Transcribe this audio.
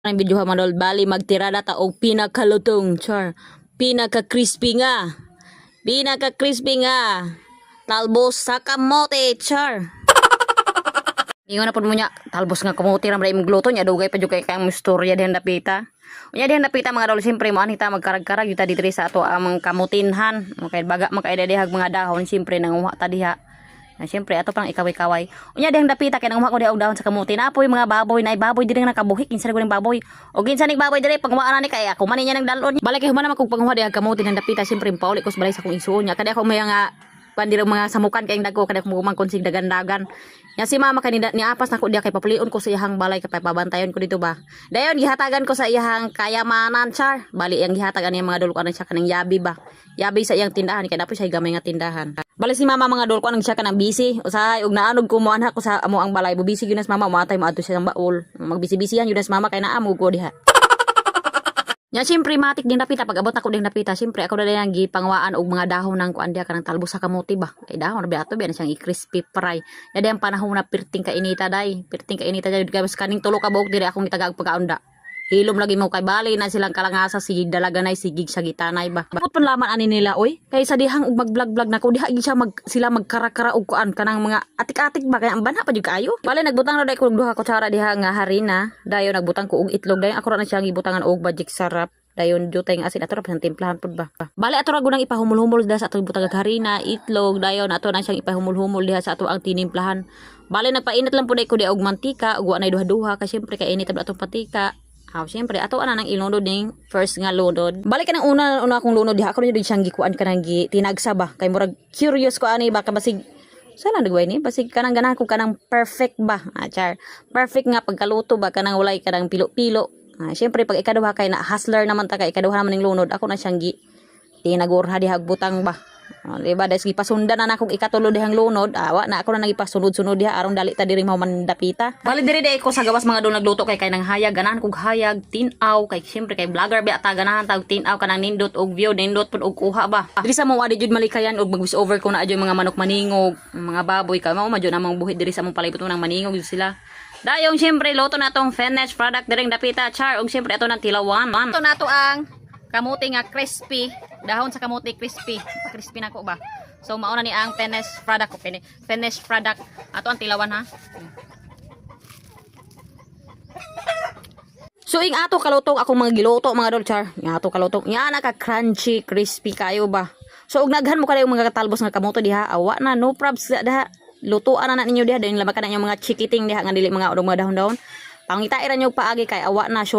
Ang video manol bali magtirada ta og pinakalutong char. Pinaka-crispy nga. Pinaka-crispy nga. Talbos sa kamote char. Ingon na pud mo nya talbos nga kamote ra imong gluto nya dugay pa jud kay kang istorya dihan dapita. Unya dihan dapita mga dol simpre mo anita magkarag-karag yuta diri sa ato amang kamutinhan. Okay baga makaidadihag mga dahon simpre nanguha ta diha. Na siyempre ato pang ikaway-kaway. Unya dihang dapita kay nang ko di og dahon sa kamuti na apoy mga baboy na baboy diri nga nakabuhik kinsa ko ning baboy. Og kinsa ning baboy diri pagmuana ni kay ako man niya nang dalon. Balay kay human naman kog panghuha dihang kamuti nang dapita siyempre pauli ko sa balay sa kong isuon nya kadi ako may nga pandirang mga samukan kay dagko kadi ako mangkonsig dagan-dagan. Nya si mama kanida ni apas nako diha kay papulion ko sa iyang balay kay pabantayon ko dito ba. Dayon gihatagan ko sa iyang kayamanan char. Bali ang gihatagan niya mga dulko ana siya kanang yabi ba. Yabi sa iyang tindahan kay dapat siya gamay nga tindahan. Bali si mama mga dol ko anong siya kanang busy usahay ug naanog ko mo anak ko sa amo ang balay busy gyud nas mama matay maato siya ng baul magbisi-bisihan gyud nas mama kay naamo ko diha. Nya siyempre matik din dapita pag abot ako din dapita siyempre ako dali nang gipangwaan og mga dahon nang kuan diha kanang talbos sa kamote ba. Kay dahon rabi ato biya siyang i-crispy fry. Ya ang panahon na pirting ka inita day. Pirting ka inita day kay kaning tulo ka buok diri akong itagag pagkaunda. Hilom lagi mo kay bali na silang kalangasa si dalaga nay sigig sa gitanay ba. Bakit pun laman ani nila oy? Kay sa dihang og mag-vlog-vlog nako diha siya sila magkara-kara og kuan kanang mga atik-atik ba kay ang banha pa jud kaayo. Bali nagbutang na day ko og duha kutsara diha nga harina. Dayon nagbutang ko og itlog dayon ako ra na siyang gibutangan og bajik sarap. Dayon jutay nga asin ato ra pa timplahan pud ba. Bali ato ra gunang ipahumul-humul diha sa atong butang harina, itlog dayon ato na siyang ipahumul-humul diha sa ato ang tinimplahan. Bali nagpainit lang pud ko di og mantika ug wa nay duha-duha kay syempre kay init atong patika. Siyempre ato ana nang ilunod ning first nga lunod. Balik ka nang una akong lunod diha ako din siyang gikuan kanang tinagsa ba kay murag curious ko ani ba ka basig sala nagway ni basig kanang ganahan ko kanang perfect ba. Char. Perfect nga pagkaluto ba kanang walay kanang pilo-pilo. Siyempre pag ikaduha kay na hustler naman ta kay ikaduha naman ning lunod ako na siyang tinagurha diha butang ba. Diba des gipasundan na akong ikatulo dihang lunod awa na ako na nagipasunod-sunod diha aron dali ta diri man dapita. Bali diri day ko sa gawas mga dol nagluto kay nang hayag ganahan kog hayag tin-aw kay siyempre kay vlogger ba ta ganahan tag tin-aw kanang nindot og view nindot pud og kuha ba. Diri sa mo wadi jud malikayan og mag-voice over ko na adyo mga manok maningog mga baboy kay mao madyo namang buhit diri sa mong palibot mo nang maningog sila. Dayong siyempre loto na tong finished product diring dapita char og siyempre ato nang tilawan. Ito na to ang kamote nga crispy, dahon sa kamote crispy. Crispy na ko ba? So mauna ni ang finished product ko, finished product. Ato ang tilawan ha. So ing ato kalutong akong mga giluto mga dolchar. Ing ato kalutong. Nya naka crunchy, crispy kayo ba. So og naghan mo kada yung mga talbos nga kamote diha, awa na no probs daha. Lutuan na ninyo diha, dayon labakan na yung mga chikiting diha nga dili mga udong mga dahon-dahon. Pangitairan nyo paagi kay awa na sure